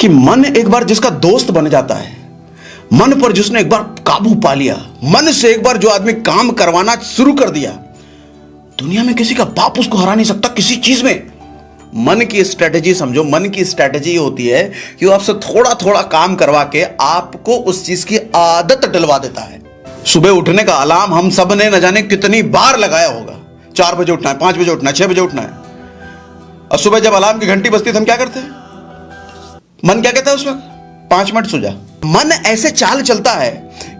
कि मन एक बार जिसका दोस्त बन जाता है, मन पर जिसने एक बार काबू पा लिया, मन से एक बार जो आदमी काम करवाना शुरू कर दिया, दुनिया में किसी का बाप उसको हरा नहीं सकता किसी चीज में। मन की स्ट्रेटेजी समझो, मन की स्ट्रेटेजी होती है कि वो आपसे थोड़ा थोड़ा काम करवा के आपको उस चीज की आदत डलवा देता है। सुबह उठने का अलार्म हम सब ने न जाने कितनी बार लगाया होगा, 4 बजे उठना है, 5 बजे उठना है, 6 बजे उठना है। और सुबह जब अलार्म की घंटी बजती है तो हम क्या करते हैं? मन क्या कहता है उस वक्त? 5 मिनट सो जा। मन ऐसे चाल चलता है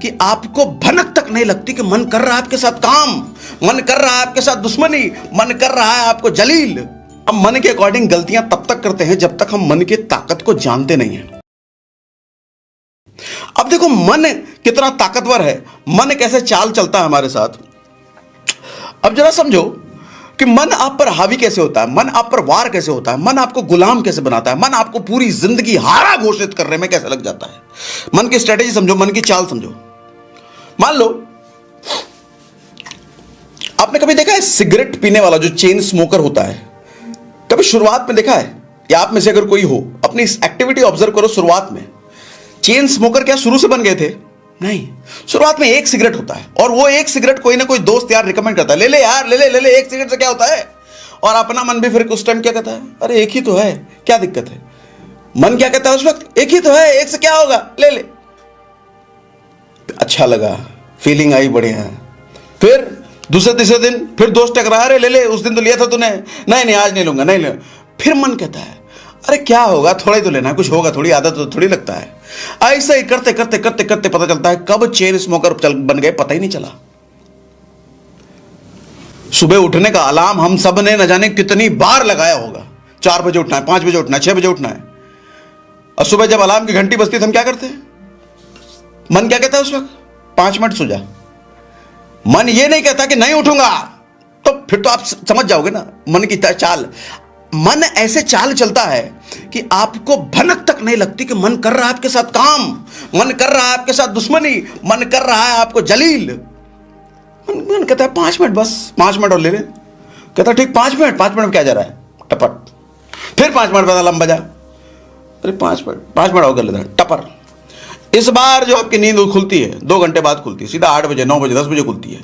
कि आपको भनक तक नहीं लगती कि मन कर रहा है आपके साथ काम, मन कर रहा है आपके साथ दुश्मनी, मन कर रहा है आपको जलील। अब मन के अकॉर्डिंग गलतियां तब तक करते हैं जब तक हम मन की ताकत को जानते नहीं हैं। अब देखो मन कितना ताकतवर है, मन कैसे चाल चलता है हमारे साथ। अब जरा समझो कि मन आप पर हावी कैसे होता है, मन आप पर वार कैसे होता है, मन आपको गुलाम कैसे बनाता है, मन आपको पूरी जिंदगी हारा घोषित करने में कैसे लग जाता है। मन की स्ट्रेटेजी समझो, मन की चाल समझो। मान लो आपने कभी देखा है सिगरेट पीने वाला जो चेन स्मोकर होता है, कभी शुरुआत में देखा है? या आप में से अगर कोई हो, अपनी एक्टिविटी ऑब्जर्व करो। शुरुआत में चेन स्मोकर क्या शुरू से बन गए थे? नहीं, शुरुआत में एक सिगरेट होता है और वो एक सिगरेट कोई ना कोई दोस्त यार रिकमेंड करता है, ले ले यार, ले ले ले ले, एक सिगरेट से क्या होता है। और अपना मन भी फिर उस टाइम क्या कहता है? अरे एक ही तो है, क्या दिक्कत है। मन क्या कहता है उस वक्त? एक ही तो है, एक से क्या होगा, ले ले। अच्छा लगा, फीलिंग आई, बढ़िया। फिर दूसरे तीसरे दिन फिर दोस्त टकरा, अरे ले ले, उस दिन तो लिया था तूने, नहीं नहीं आज नहीं लूंगा, नहीं ले। फिर मन कहता है अरे क्या होगा, थोड़ा ही तो लेना है, कुछ होगा, थोड़ी आदत तो थोड़ी लगता है। ऐसा ही करते करते करते करते पता चलता है कब चेन स्मोकर बन गए पता ही नहीं चला। सुबह उठने का अलार्म हम सब ने न जाने कितनी बार लगाया होगा, 4 बजे उठना है, 5 बजे उठना है, 6 बजे उठना है। और सुबह जब अलार्म की घंटी बजती है तो हम क्या करते हैं? मन क्या कहता है उस वक्त? 5 मिनट सो जा। मन ये नहीं कहता कि नहीं उठूंगा, तो फिर तो आप समझ जाओगे ना मन की चाल। मन ऐसे चाल चलता है कि आपको भनक तक नहीं लगती कि मन कर रहा है आपके साथ काम, मन कर रहा है आपके साथ दुश्मनी, मन कर रहा है आपको जलील। मन कहता है 5 मिनट, बस 5 मिनट और ले ले। कहता ठीक 5 मिनट, 5 मिनट में क्या जा रहा है, टपट। फिर 5 मिनट बाद अलार्म बजा, अरे 5 मिनट और कर लेता है, टपर। इस बार जो आपकी नींद खुलती है 2 घंटे बाद खुलती है, सीधा 8 बजे, 9 बजे, 10 बजे खुलती है।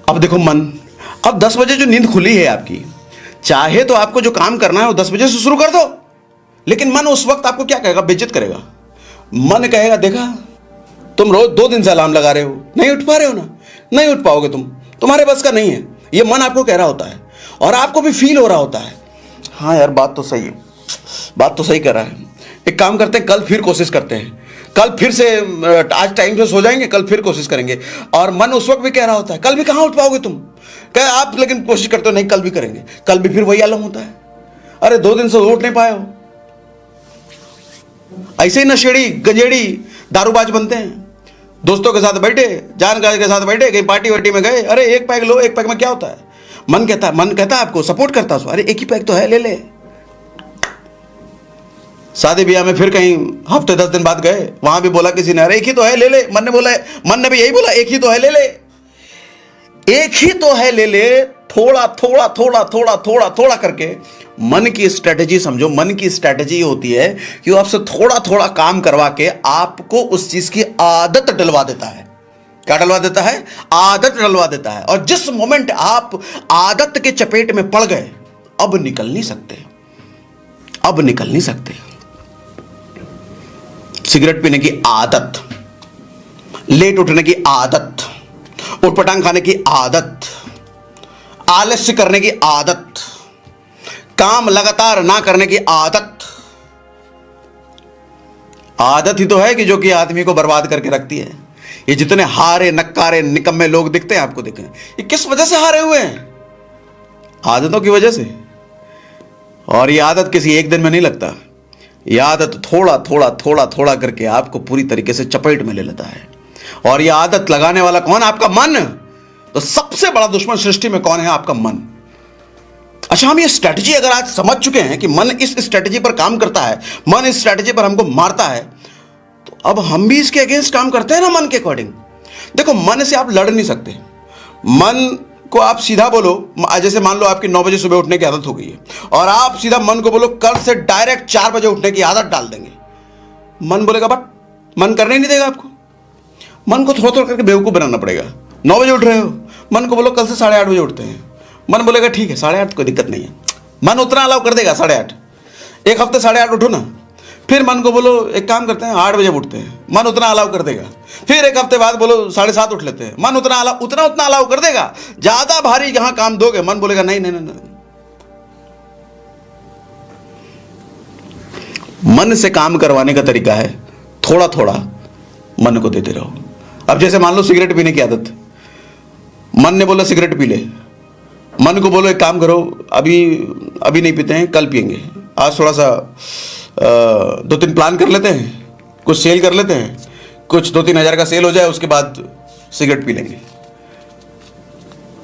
अब देखो मन, अब 10 बजे जो नींद खुली है आपकी, चाहे तो आपको जो काम करना है वो 10 बजे से शुरू कर दो, लेकिन मन उस वक्त आपको क्या कहेगा? बेइज्जत करेगा। मन कहेगा देखा तुम रोज 2 दिन से अलार्म लगा रहे हो, नहीं उठ पा रहे हो ना, नहीं उठ पाओगे, तुम्हारे बस का नहीं है। ये मन आपको कह रहा होता है और आपको भी फील हो रहा होता है, हाँ यार बात तो सही है, बात तो सही कर रहा है। एक काम करते हैं, कल फिर कोशिश करते हैं, कल फिर से, आज टाइम से सो जाएंगे, कल फिर कोशिश करेंगे। और मन उस वक्त भी कह रहा होता है कल भी कहां उठ पाओगे तुम, कह आप लेकिन कोशिश करते हो, नहीं कल भी करेंगे, कल भी फिर वही आलम होता है, अरे 2 दिन से उठ नहीं पाए हो। ऐसे ही नशेड़ी गंजेड़ी दारूबाज बनते हैं। दोस्तों के साथ बैठे, जानकार के साथ बैठे, कहीं पार्टी वार्टी में गए, अरे एक पैक लो, एक पैक में क्या होता है। मन कहता है आपको, सपोर्ट करता है, अरे एक ही पैक तो है, ले ले। शादी ब्याह में फिर कहीं हफ्ते 10 दिन बाद गए, वहां भी बोला किसी ने, अरे एक ही तो है, ले ले। मन ने भी यही बोला, एक ही तो है, ले ले, एक ही तो है, ले ले। थोड़ा थोड़ा थोड़ा थोड़ा थोड़ा थोड़ा करके मन की स्ट्रेटेजी समझो। मन की स्ट्रेटेजी होती है कि वो आपसे थोड़ा थोड़ा काम करवा के आपको उस चीज की आदत डलवा देता है। क्या डलवा देता है? आदत डलवा देता है। और जिस मोमेंट आप आदत के चपेट में पड़ गए, अब निकल नहीं सकते, अब निकल नहीं सकते। सिगरेट पीने की आदत, लेट उठने की आदत, उटपटांग खाने की आदत, आलस्य करने की आदत, काम लगातार ना करने की आदत। आदत ही तो है कि जो कि आदमी को बर्बाद करके रखती है। ये जितने हारे नक्कारे निकम्मे लोग दिखते हैं आपको, दिखे, ये किस वजह से हारे हुए हैं? आदतों की वजह से। और ये आदत किसी एक दिन में नहीं लगता, ये आदत थोड़ा थोड़ा थोड़ा थोड़ा करके आपको पूरी तरीके से चपेट में ले लेता है। और ये आदत लगाने वाला कौन? आपका मन। तो सबसे बड़ा दुश्मन सृष्टि में कौन है? आपका मन। अच्छा, हम ये स्ट्रेटजी अगर आज समझ चुके हैं कि मन इस स्ट्रेटजी पर काम करता है, मन इस स्ट्रेटजी पर हमको मारता है, तो अब हम भी इसके अगेंस्ट काम करते हैं ना मन के अकॉर्डिंग। देखो, मन से आप लड़ नहीं सकते। मन को आप सीधा बोलो, जैसे मान लो आपकी 9 बजे सुबह उठने की आदत हो गई है और आप सीधा मन को बोलो कल से डायरेक्ट 4 बजे उठने की आदत डाल देंगे, मन बोलेगा बट मन करने नहीं देगा आपको। मन को थोड़ा थोड़ा करके बेवकूफ़ बनाना पड़ेगा। 9 बजे उठ रहे हो, मन को बोलो कल से 8:30 बजे उठते हैं, मन बोलेगा ठीक है 8:30 कोई दिक्कत नहीं है, मन उतना अलाउ कर देगा 8:30। एक हफ्ते 8:30 उठो ना, फिर मन को बोलो एक काम करते हैं 8 बजे उठते हैं, मन उतना अलाउ कर देगा। फिर एक हफ्ते बाद बोलो 7:30 उठ लेते हैं, मन उतना अलाउ कर देगा। ज्यादा भारी यहां काम दोगे मन बोलेगा नहीं नहीं नहीं। मन से काम करवाने का तरीका है थोड़ा थोड़ा मन को देते रहो। अब जैसे मान लो सिगरेट पीने की आदत, मन ने बोला सिगरेट पी ले, मन को बोलो एक काम करो अभी नहीं पीते हैं कल पिएंगे, आज थोड़ा सा 2-3 प्लान कर लेते हैं, कुछ सेल कर लेते हैं, कुछ 2-3 हज़ार का सेल हो जाए उसके बाद सिगरेट पी लेंगे।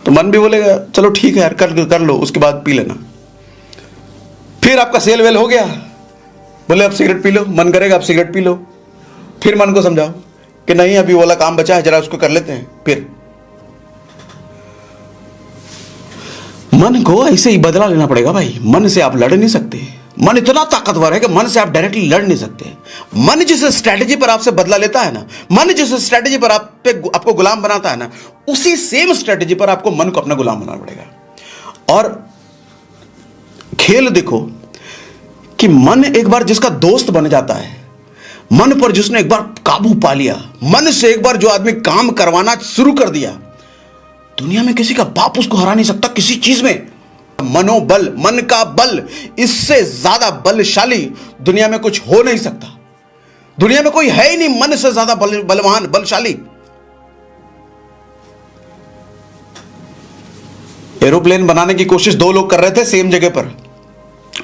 तो मन भी बोलेगा चलो ठीक है यार कर लो, उसके बाद पी लेना। फिर आपका सेल वेल हो गया, बोले अब सिगरेट पी लो, मन करेगा अब सिगरेट पी लो। फिर मन को समझाओ कि नहीं अभी वाला काम बचा है जरा उसको कर लेते हैं। फिर मन को ऐसे ही बदला लेना पड़ेगा भाई। मन से आप लड़ नहीं सकते, मन इतना ताकतवर है कि मन से आप डायरेक्टली लड़ नहीं सकते। मन जिस स्ट्रेटजी पर आपसे बदला लेता है ना, मन जिस स्ट्रेटजी पर आपको गुलाम बनाता है ना, उसी सेम स्ट्रेटजी पर आपको मन को अपना गुलाम बनाना पड़ेगा। और खेल देखो कि मन एक बार जिसका दोस्त बन जाता है, मन पर जिसने एक बार काबू पा लिया, मन से एक बार जो आदमी काम करवाना शुरू कर दिया, दुनिया में किसी का बाप उसको हरा नहीं सकता किसी चीज में। मनोबल, मन का बल, इससे ज्यादा बलशाली दुनिया में कुछ हो नहीं सकता। दुनिया में कोई है ही नहीं मन से ज्यादा बलवान बलशाली। एरोप्लेन बनाने की कोशिश 2 लोग कर रहे थे सेम जगह पर,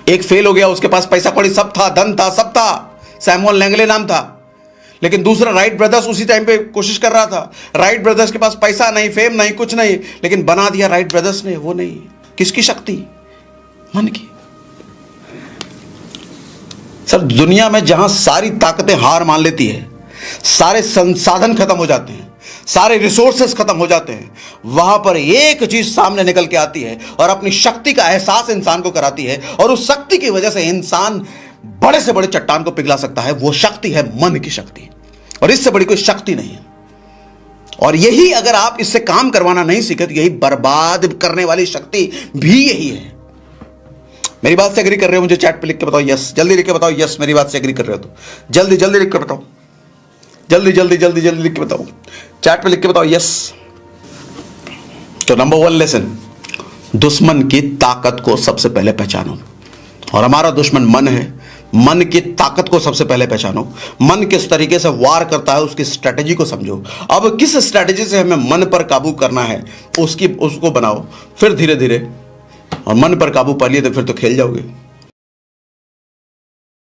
एक फेल हो गया, उसके पास पैसा कौड़ी सब था, धन था, सब था, सैमुअल लैंगले नाम था। लेकिन दूसरा राइट ब्रदर्स उसी टाइम पे कोशिश कर रहा था। राइट ब्रदर्स के पास पैसा नहीं, फेम नहीं, कुछ नहीं, लेकिन बना दिया राइट ब्रदर्स ने। वो नहीं, किसकी शक्ति? मन की। सर दुनिया में जहां सारी ताकतें हार मान लेती है, सारे संसाधन खत्म हो जाते हैं, सारे रिसोर्सेस खत्म हो जाते हैं, वहां पर एक चीज सामने निकल के आती है और अपनी शक्ति का एहसास इंसान को कराती है, और उस शक्ति की वजह से इंसान बड़े से बड़े चट्टान को पिघला सकता है। वो शक्ति है मन की शक्ति, और इससे बड़ी कोई शक्ति नहीं है। और यही अगर आप इससे काम करवाना नहीं सीखे तो यही बर्बाद करने वाली शक्ति भी यही है। मेरी बात से एग्री कर रहे हो? मुझे चैट पे लिख के बताओ यस, जल्दी लिख के बताओ यस। मेरी बात से एग्री कर रहे हो तो जल्दी जल्दी लिख के बताओ, जल्दी जल्दी जल्दी जल्दी लिख के बताओ, चैट पे लिख के बताओ यस। तो नंबर 1 लेसन, दुश्मन की ताकत को सबसे पहले पहचानो। और हमारा दुश्मन मन है, मन की ताकत को सबसे पहले पहचानो। मन किस तरीके से वार करता है उसकी स्ट्रेटेजी को समझो। अब किस स्ट्रेटेजी से हमें मन पर काबू करना है उसको बनाओ। फिर धीरे धीरे, और मन पर काबू पा लिए तो फिर तो खेल जाओगे।